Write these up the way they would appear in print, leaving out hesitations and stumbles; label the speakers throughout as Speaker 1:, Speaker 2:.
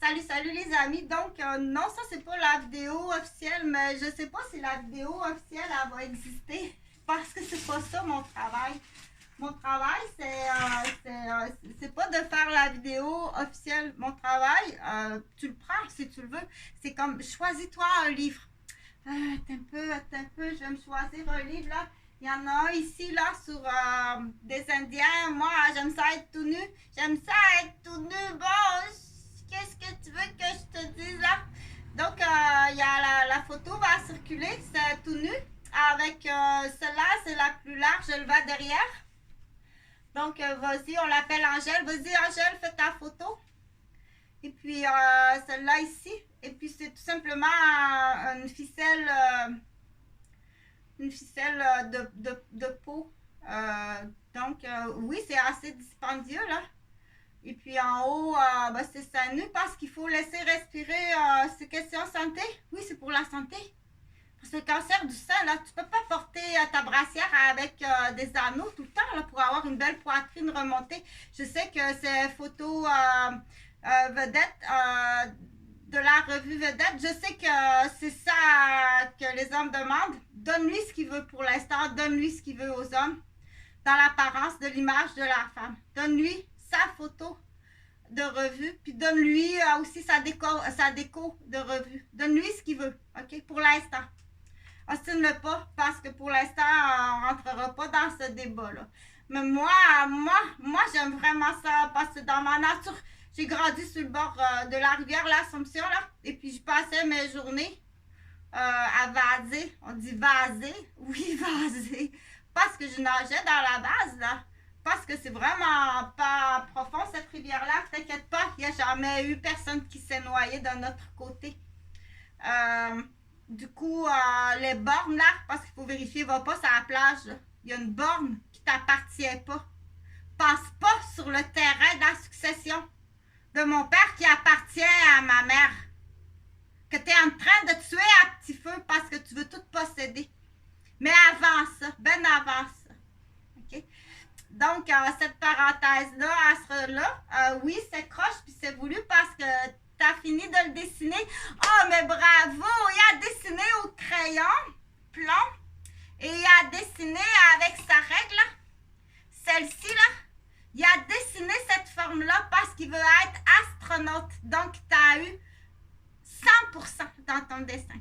Speaker 1: Salut, salut les amis. Donc, non, ça c'est pas la vidéo officielle, mais je sais pas si la vidéo officielle elle va exister parce que c'est pas ça mon travail. Mon travail, c'est pas de faire la vidéo officielle. Mon travail, tu le prends si tu le veux. C'est comme, choisis-toi un livre. Attends un peu, je vais me choisir un livre là. Il y en a un ici là sur des Indiens. Moi, j'aime ça être tout nu. J'aime ça être tout nu. Bon, qu'est-ce que tu veux que je te dise là? Donc, il y a la photo va circuler, c'est tout nu. Avec celle-là, c'est la plus large, elle va derrière. Donc, vas-y, on l'appelle Angèle. Vas-y, Angèle, fais ta photo. Et puis, celle-là ici. Et puis, c'est tout simplement une ficelle de peau. Donc, oui, c'est assez dispendieux, là. Et puis, en haut, c'est ça nu parce qu'il faut laisser respirer. C'est question santé. Oui, c'est pour la santé. Parce que le cancer du sein, là, tu peux pas porter ta brassière avec des anneaux tout le temps là, pour avoir une belle poitrine remontée. Je sais que c'est photo vedette de la revue vedette. Je sais que c'est ça que les hommes demandent. Donne-lui ce qu'il veut pour l'instant. Donne-lui ce qu'il veut aux hommes dans l'apparence de l'image de la femme. Donne-lui sa photo de revue, puis donne-lui aussi sa déco de revue. Donne-lui ce qu'il veut, ok, pour l'instant. Ostine-le pas, parce que pour l'instant, on rentrera pas dans ce débat-là. Mais moi, j'aime vraiment ça, parce que dans ma nature, j'ai grandi sur le bord de la rivière l'Assomption, là, et puis je passais mes journées à vaser. On dit vaser? Oui, vaser. Parce que je nageais dans la base, là. Parce que c'est vraiment pas profond, cette rivière-là. T'inquiète pas, il n'y a jamais eu personne qui s'est noyé de notre côté. Euh, du coup, les bornes là, parce qu'il faut vérifier, va pas sur la plage. Il y a une borne qui t'appartient pas. Passe pas sur le terrain de la succession de mon père qui appartient à ma mère. Que tu es en train de tuer à petit feu parce que tu veux tout posséder. Mais avant ça, ben avant ça. OK? Donc, cette parenthèse-là, à ce là, oui, c'est croche puis c'est voulu parce que t'as fini de le dessiner. Oh, mais bravo! Il a dessiné au crayon plomb et il a dessiné avec sa règle, celle-ci, là. Il a dessiné cette forme-là parce qu'il veut être astronaute. Donc, t'as eu 100% dans ton dessin.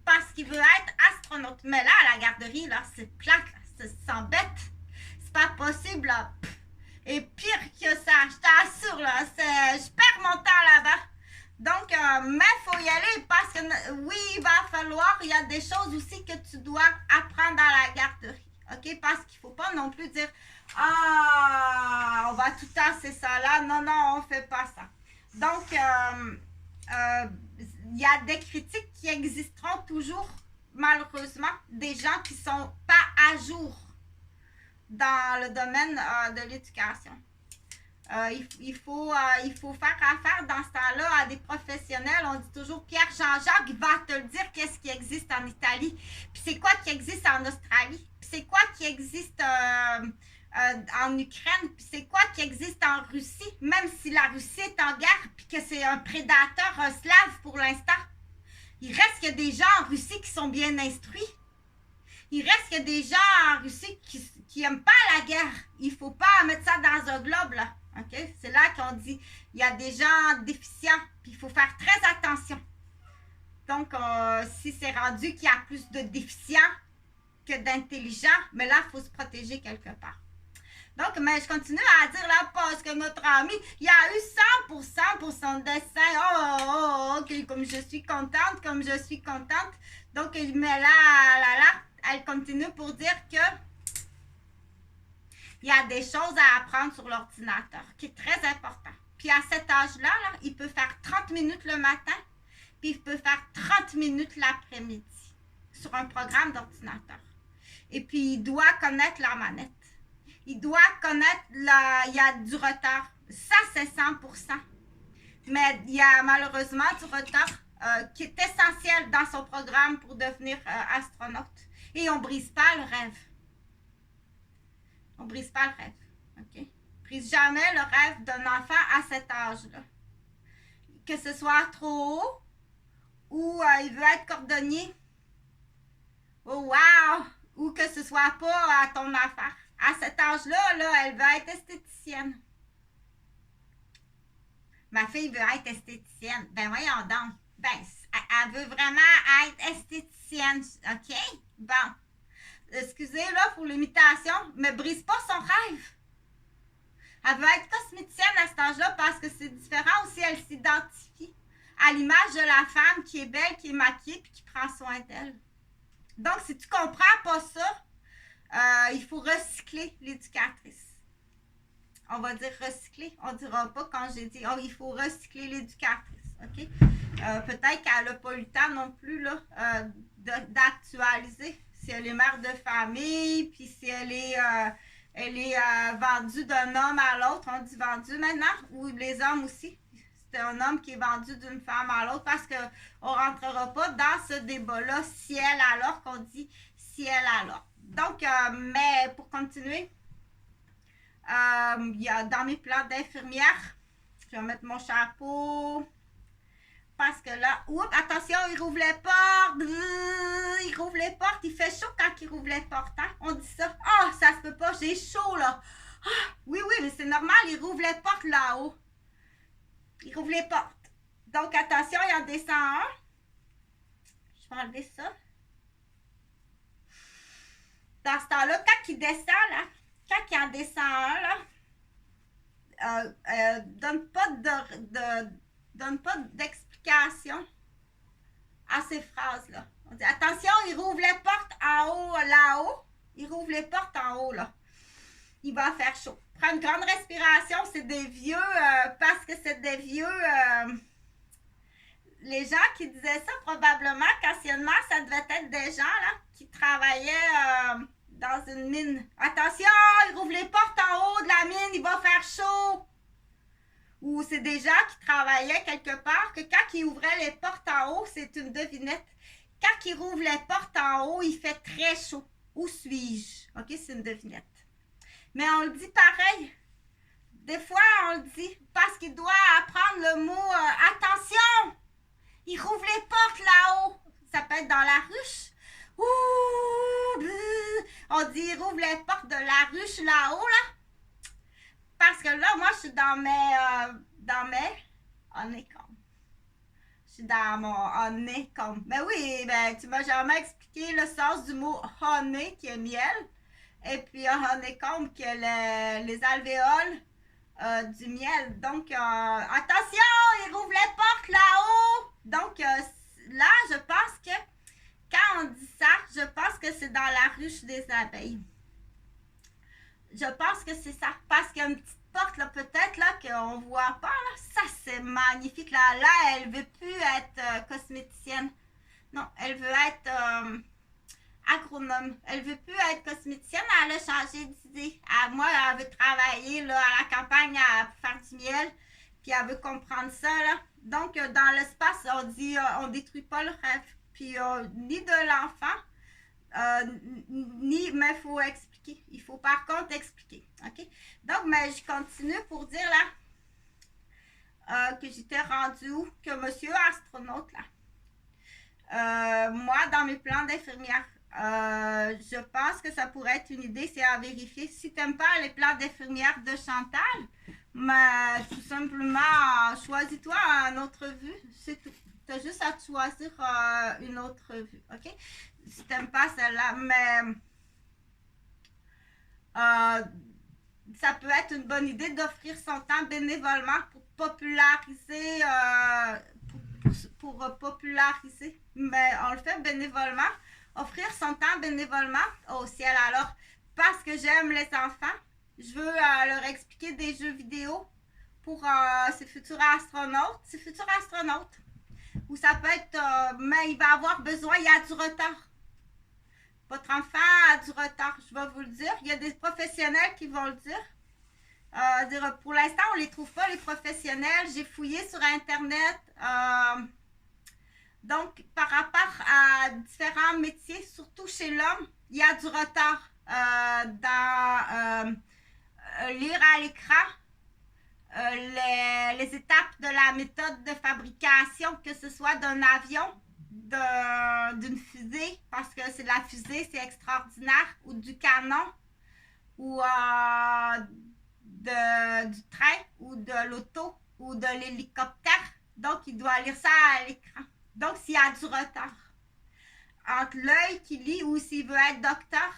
Speaker 1: Parce qu'il veut être astronaute. Mais là, à la garderie, là, c'est plate, là. C'est bête. C'est pas possible, là. Et pire que ça, je t'assure, là, je perds mon temps là-bas. Donc, mais il faut y aller parce que, oui, il va falloir, il y a des choses aussi que tu dois apprendre dans la garderie. OK? Parce qu'il ne faut pas non plus dire, ah, on va tout le temps, c'est ça là. Non, non, on ne fait pas ça. Donc, il y a des critiques qui existeront toujours, malheureusement, des gens qui ne sont pas à jour dans le domaine de l'éducation. Il faut faire affaire dans ce temps-là à des professionnels. On dit toujours Pierre Jean-Jacques va te le dire qu'est-ce qui existe en Italie, puis c'est quoi qui existe en Australie, puis c'est quoi qui existe en Ukraine, puis c'est quoi qui existe en Russie, même si la Russie est en guerre, puis que c'est un prédateur slave pour l'instant. Il reste que des gens en Russie qui sont bien instruits. Il reste que des gens en Russie qui n'aiment pas la guerre. Il ne faut pas mettre ça dans un globe, là. Okay? C'est là qu'on dit il y a des gens déficients, puis il faut faire très attention. Donc, si c'est rendu qu'il y a plus de déficients que d'intelligents, mais là, il faut se protéger quelque part. Donc, mais je continue à dire là, parce que notre ami, il a eu 100% pour son dessin. Oh, ok, comme je suis contente. Donc, il met là, elle continue pour dire que il y a des choses à apprendre sur l'ordinateur, qui est très important. Puis à cet âge-là, là, il peut faire 30 minutes le matin, puis il peut faire 30 minutes l'après-midi sur un programme d'ordinateur. Et puis, il doit connaître la manette. Il doit connaître, il y a du retard. Ça, c'est 100%. Mais il y a malheureusement du retard qui est essentiel dans son programme pour devenir astronaute. Et on ne brise pas le rêve. On ne brise pas le rêve. OK? Brise jamais le rêve d'un enfant à cet âge-là. que ce soit trop haut ou il veut être cordonnier. Oh wow! Ou que ce soit pas à ton affaire. À cet âge-là, là, elle veut être esthéticienne. Ma fille veut être esthéticienne. Ben voyons donc. Ben, elle veut vraiment être esthéticienne. OK? Bon. Excusez là pour l'imitation, mais brise pas son rêve. Elle veut être cosméticienne à cet âge-là parce que c'est différent aussi. Elle s'identifie à l'image de la femme qui est belle, qui est maquillée puis qui prend soin d'elle. Donc, si tu comprends pas ça, il faut recycler l'éducatrice. On va dire recycler. On ne dira pas quand j'ai dit il faut recycler l'éducatrice. OK? Peut-être qu'elle n'a pas eu le temps non plus là, d'actualiser. Si elle est mère de famille, puis si elle est vendue d'un homme à l'autre. On dit vendue maintenant, ou les hommes aussi. C'est un homme qui est vendu d'une femme à l'autre parce qu'on ne rentrera pas dans ce débat-là si elle alors qu'on dit si elle alors. Donc, mais pour continuer, il y a dans mes plans d'infirmière, je vais mettre mon chapeau parce que là, oups, attention, il rouvre les portes, il rouvre les portes, il fait chaud quand il rouvre les portes, hein? On dit ça, ça se peut pas, j'ai chaud là, oui, mais c'est normal, il rouvre les portes là-haut, il rouvre les portes, donc attention, il en descend un, je vais enlever ça, dans ce temps-là, quand il descend là, quand il en descend un là, donne pas d'explication à ces phrases-là. On dit attention, il rouvre les portes en haut, là-haut. Il rouvre les portes en haut, là. Il va faire chaud. Prends une grande respiration, c'est des vieux, parce que c'est des vieux. Les gens qui disaient ça, probablement qu'anciennement, ça devait être des gens là, qui travaillaient dans une mine. Attention, il rouvre les portes en haut de la mine, il va faire chaud. Ou c'est des gens qui travaillaient quelque part, que quand ils ouvraient les portes en haut, c'est une devinette. Quand ils rouvrent les portes en haut, il fait très chaud. Où suis-je? OK, c'est une devinette. Mais on le dit pareil. Des fois, on le dit parce qu'il doit apprendre le mot attention! Il rouvre les portes là-haut. Ça peut être dans la ruche. Ouh! On dit il rouvre les portes de la ruche là-haut, là. Parce que là, moi, je suis dans mes honeycombs. Je suis dans mon honeycomb. Ben oui, ben tu m'as jamais expliqué le sens du mot honey, qui est miel, et puis honeycomb, qui est les alvéoles du miel. Donc, attention, il rouvre les portes là-haut. Donc, là, je pense que quand on dit ça, je pense que c'est dans la ruche des abeilles. Je pense que c'est ça. Parce qu'il y a une petite porte, là, peut-être, là, qu'on ne voit pas, là. Ça, c'est magnifique. Là, elle ne veut plus être cosméticienne. Non, elle veut être agronome. Elle ne veut plus être cosméticienne. Elle a changé d'idée. Moi, elle veut travailler, là, à la campagne pour faire du miel. Puis, elle veut comprendre ça, là. Donc, dans l'espace, on dit, on ne détruit pas le rêve. Puis, ni de l'enfant, mais il faut expliquer. Il faut par contre expliquer. OK? Donc, mais je continue pour dire là que j'étais rendue où? Que monsieur astronaute là. Moi, dans mes plans d'infirmière, je pense que ça pourrait être une idée, c'est à vérifier. Si tu n'aimes pas les plans d'infirmière de Chantal, mais tout simplement, choisis-toi une autre vue. C'est tout. Tu as juste à choisir une autre vue. OK? Si tu n'aimes pas celle-là, mais ça peut être une bonne idée d'offrir son temps bénévolement pour populariser, pour populariser, mais on le fait bénévolement, offrir son temps bénévolement au ciel. Alors, parce que j'aime les enfants, je veux leur expliquer des jeux vidéo pour ces futurs astronautes, ou ça peut être, mais il va avoir besoin, il y a du retard. Votre enfant a du retard, je vais vous le dire. Il y a des professionnels qui vont le dire. Pour l'instant, on ne les trouve pas, les professionnels. J'ai fouillé sur Internet. Donc, par rapport à différents métiers, surtout chez l'homme, il y a du retard dans lire à l'écran, les étapes de la méthode de fabrication, que ce soit d'un avion, d'une fusée, parce que c'est la fusée, c'est extraordinaire, ou du canon, ou du train, ou de l'auto, ou de l'hélicoptère. Donc, il doit lire ça à l'écran. Donc, s'il y a du retard entre l'œil qui lit ou s'il veut être docteur,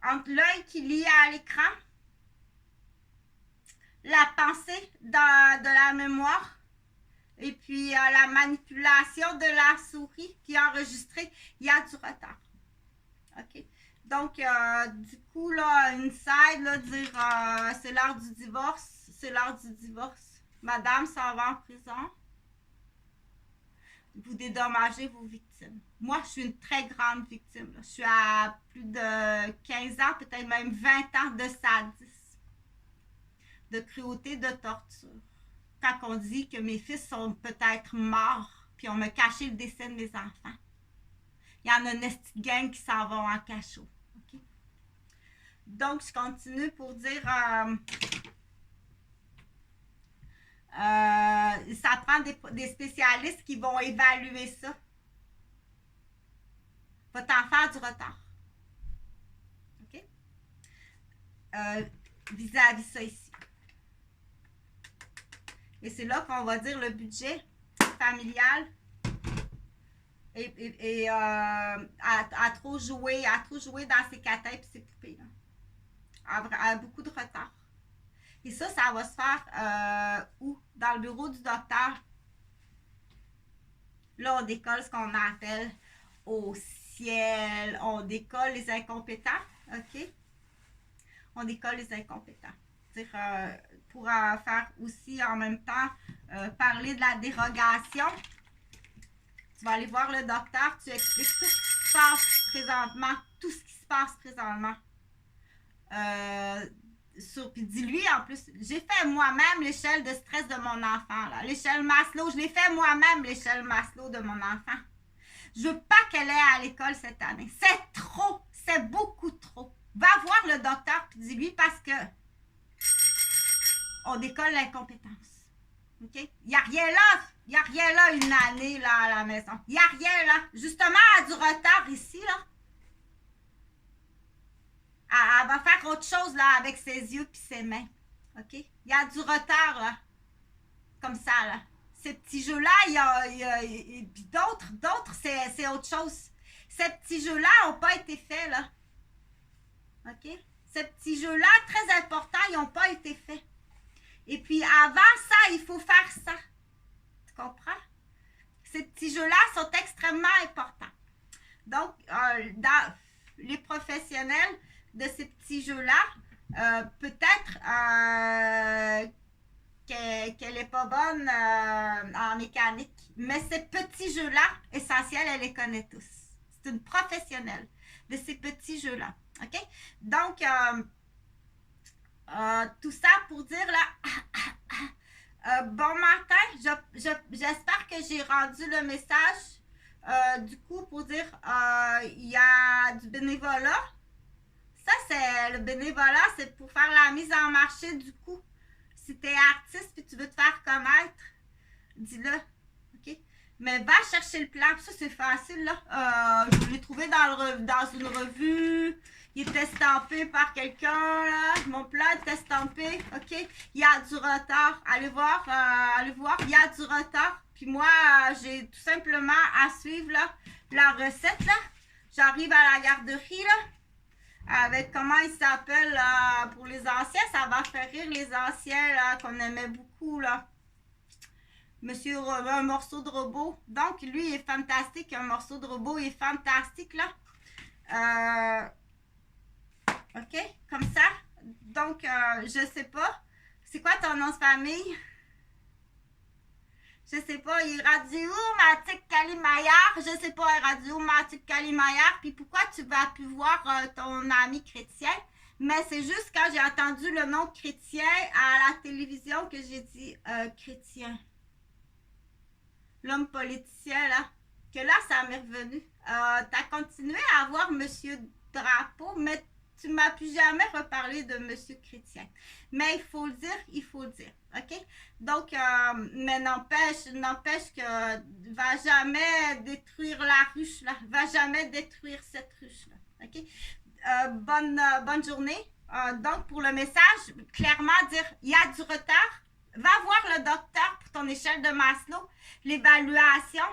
Speaker 1: entre l'œil qui lit à l'écran, la pensée de la mémoire et puis la manipulation de la souris qui est enregistrée, il y a du retard. OK? Donc, du coup, là, inside, là, dire c'est l'heure du divorce, c'est l'heure du divorce. Madame s'en va en prison. Vous dédommagez vos victimes. Moi, je suis une très grande victime. Là. Je suis à plus de 15 ans, peut-être même 20 ans de sadisme, de cruauté, de torture. Quand on dit que mes fils sont peut-être morts, puis on m'a caché le décès de mes enfants. Il y en a une petite gang qui s'en vont en cachot. Okay? Donc, je continue pour dire... ça prend des spécialistes qui vont évaluer ça. Votre enfant a du retard. OK? Vis-à-vis ça ici. Et c'est là qu'on va dire le budget familial et à trop jouer dans ses catins et ses poupées. À beaucoup de retard. Et ça va se faire où? Dans le bureau du docteur. Là, on décolle ce qu'on appelle au ciel. On décolle les incompétents. OK? On décolle les incompétents. Pour faire aussi en même temps parler de la dérogation. Tu vas aller voir le docteur. Tu expliques tout ce qui se passe présentement. Tout ce qui se passe présentement. Puis dis-lui en plus, j'ai fait moi-même l'échelle de stress de mon enfant. L'échelle Maslow, je l'ai fait moi-même l'échelle Maslow de mon enfant. Je veux pas qu'elle aille à l'école cette année. C'est trop, c'est beaucoup trop. Va voir le docteur puis dis-lui parce que on décolle l'incompétence. OK? Il n'y a rien là une année là à la maison. Il n'y a rien là. Justement, elle a du retard ici là. Elle va faire autre chose là avec ses yeux puis ses mains. OK? Il y a du retard là. Comme ça là. Ces petits jeux-là, puis d'autres, c'est autre chose. Ces petits jeux-là n'ont pas été faits là. OK? Ces petits jeux-là, très importants, ils n'ont pas été faits. Et puis avant ça, il faut faire ça. Tu comprends? Ces petits jeux-là sont extrêmement importants. Donc, dans les professionnels de ces petits jeux-là, peut-être qu'elle n'est pas bonne en mécanique. Mais ces petits jeux-là, essentiels, elle les connaît tous. C'est une professionnelle de ces petits jeux-là. OK? Donc, tout ça pour dire là, bon matin, j'espère que j'ai rendu le message. Du coup, pour dire, il y a du bénévolat. Ça, c'est le bénévolat, c'est pour faire la mise en marché du coup. Si tu es artiste et tu veux te faire connaître, dis-le. OK? Mais va chercher le plan. Ça, c'est facile, là. Je l'ai trouvé dans une revue. Il était estampé par quelqu'un, là. Mon plan est estampé. OK? Il y a du retard. Allez voir. Il y a du retard. Puis moi, j'ai tout simplement à suivre, là, la recette, là. J'arrive à la garderie, là. Avec comment il s'appelle pour les anciens, ça va faire rire les anciens là, qu'on aimait beaucoup là. Monsieur un morceau de robot. Donc lui il est fantastique, un morceau de robot il est fantastique là. OK, comme ça. Donc je sais pas. C'est quoi ton nom de famille? Je sais pas, il est rendu où, Mathilde Calimaillard? Je sais pas, il est rendu où, Mathilde Calimaillard? Puis pourquoi tu vas plus voir ton ami chrétien? Mais c'est juste quand j'ai entendu le nom chrétien à la télévision que j'ai dit chrétien. L'homme politicien, là. Que là, ça m'est revenu. T'as continué à avoir Monsieur Drapeau, mais tu m'as plus jamais reparlé de Monsieur Chrétien. Mais il faut le dire, ok? Donc, mais n'empêche que va jamais détruire la ruche, là, va jamais détruire cette ruche-là, ok? Bonne journée. Donc, pour le message, clairement dire, il y a du retard, va voir le docteur pour ton échelle de Maslow, l'évaluation.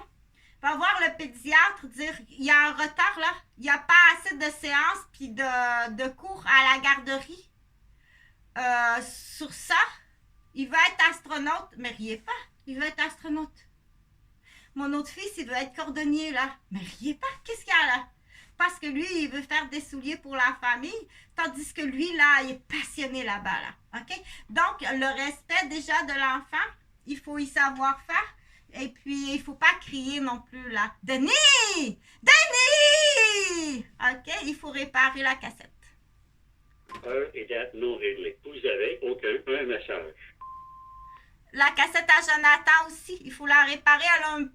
Speaker 1: Va voir le pédiatre, dire il y a un retard là, il n'y a pas assez de séances puis de cours à la garderie sur ça. Il veut être astronaute, mais riez pas, il veut être astronaute. Mon autre fils, il veut être cordonnier là, mais riez pas, qu'est-ce qu'il y a là? Parce que lui, il veut faire des souliers pour la famille, tandis que lui là, il est passionné là-bas là, ok? Donc, le respect déjà de l'enfant, il faut y savoir faire. Et puis, il ne faut pas crier non plus, là. Denis! Denis! OK? Il faut réparer la cassette.
Speaker 2: Étape non réglée. Vous avez un message.
Speaker 1: La cassette à Jonathan aussi, il faut la réparer. Elle est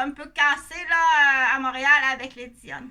Speaker 1: un peu cassée, là, à Montréal avec les Dionne.